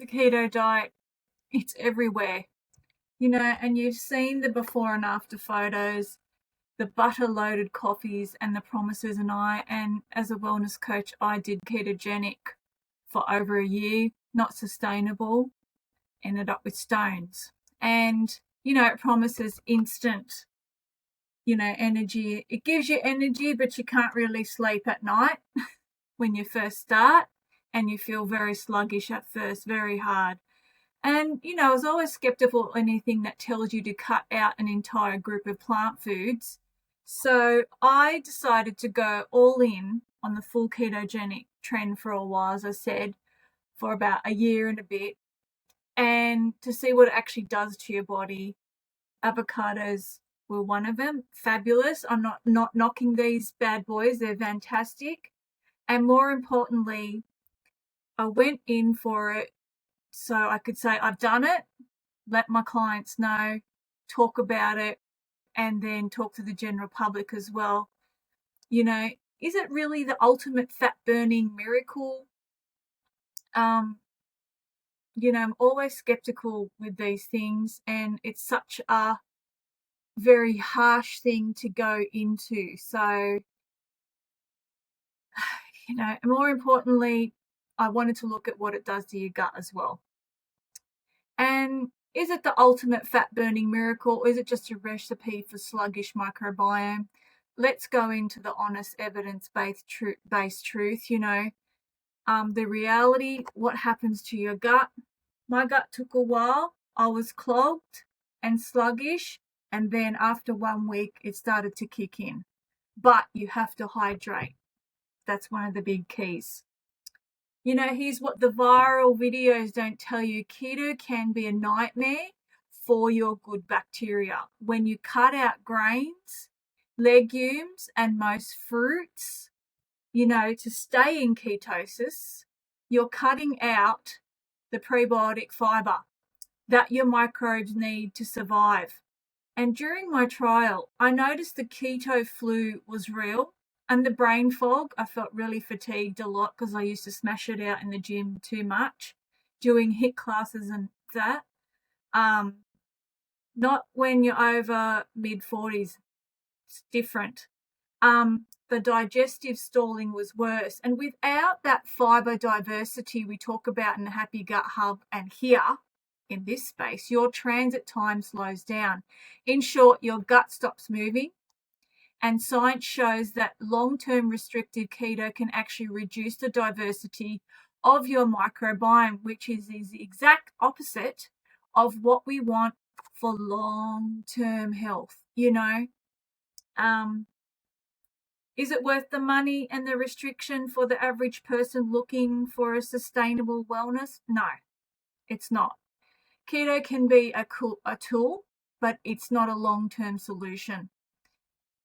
the keto diet, it's everywhere, and you've seen the before and after photos, the butter-loaded coffees and the promises. And as a wellness coach, I did ketogenic for over a year, not sustainable, ended up with stones. And, it promises instant, energy. It gives you energy, but you can't really sleep at night when you first start, and you feel very sluggish at first, very hard. And, I was always skeptical of anything that tells you to cut out an entire group of plant foods. So I decided to go all in on the full ketogenic trend for a while, as I said, for about a year and a bit, and to see what it actually does to your body. Avocados were one of them. Fabulous. I'm not knocking these bad boys. They're fantastic. And more importantly, I went in for it so I could say I've done it, let my clients know, talk about it, and then talk to the general public as well. Is it really the ultimate fat burning miracle? I'm always skeptical with these things, and it's such a very harsh thing to go into. So, more importantly, I wanted to look at what it does to your gut as well. And is it the ultimate fat burning miracle, or is it just a recipe for sluggish microbiome? Let's go into the honest evidence-based truth. The reality, what happens to your gut. My gut took a while. I was clogged and sluggish, and then after 1 week, it started to kick in. But you have to hydrate. That's one of the big keys. Here's what the viral videos don't tell you. Keto can be a nightmare for your good bacteria. When you cut out grains, legumes, and most fruits, to stay in ketosis, you're cutting out the prebiotic fiber that your microbes need to survive. And during my trial, I noticed the keto flu was real. And the brain fog, I felt really fatigued a lot because I used to smash it out in the gym too much, doing HIIT classes and that. Not when you're over mid-40s. It's different. The digestive stalling was worse. And without that fiber diversity we talk about in the Happy Gut Hub and here in this space, your transit time slows down. In short, your gut stops moving. And science shows that long-term restrictive keto can actually reduce the diversity of your microbiome, which is the exact opposite of what we want for long-term health. Is it worth the money and the restriction for the average person looking for a sustainable wellness? No, it's not. Keto can be a tool, but it's not a long-term solution.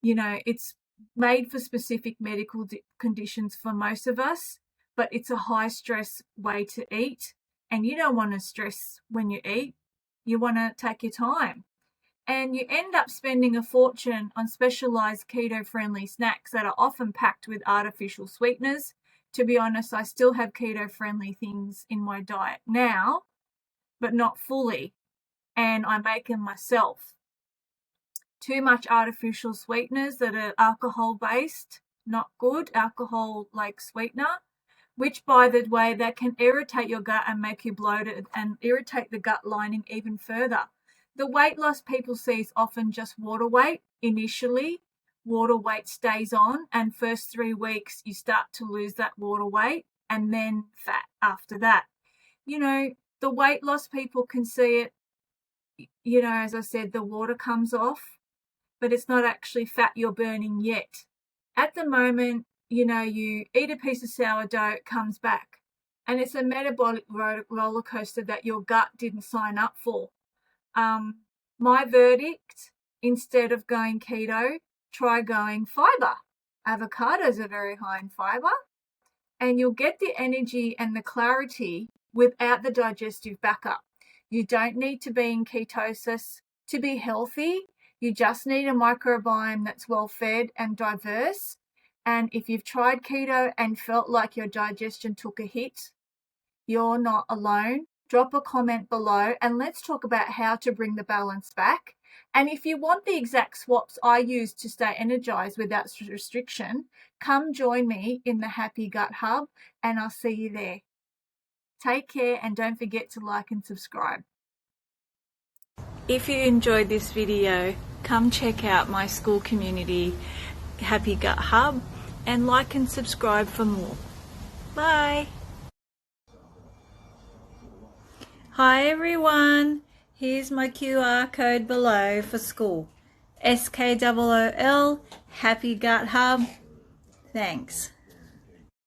It's made for specific medical conditions for most of us, but it's a high-stress way to eat, and you don't want to stress when you eat. You want to take your time. And you end up spending a fortune on specialized keto-friendly snacks that are often packed with artificial sweeteners. To be honest, I still have keto-friendly things in my diet now, but not fully, and I make them myself. Too much artificial sweeteners that are alcohol-based, not good, alcohol-like sweetener, which, by the way, that can irritate your gut and make you bloated and irritate the gut lining even further. The weight loss people see is often just water weight initially. Water weight stays on, and first 3 weeks you start to lose that water weight, and then fat after that. The weight loss people can see it, as I said, the water comes off, but it's not actually fat you're burning yet. At the moment, you eat a piece of sourdough, it comes back, and it's a metabolic roller coaster that your gut didn't sign up for. My verdict, instead of going keto, try going fiber. Avocados are very high in fiber, and you'll get the energy and the clarity without the digestive backup. You don't need to be in ketosis to be healthy. You just need a microbiome that's well fed and diverse. And if you've tried keto and felt like your digestion took a hit, you're not alone. drop a comment below and let's talk about how to bring the balance back. And if you want the exact swaps I use to stay energized without restriction, come join me in the Happy Gut Hub and I'll see you there. Take care and don't forget to like and subscribe. If you enjoyed this video, come check out my school community Happy Gut Hub and like and subscribe for more. Bye. Hi everyone, here's my QR code below for school. SKOOL Happy Gut Hub. Thanks.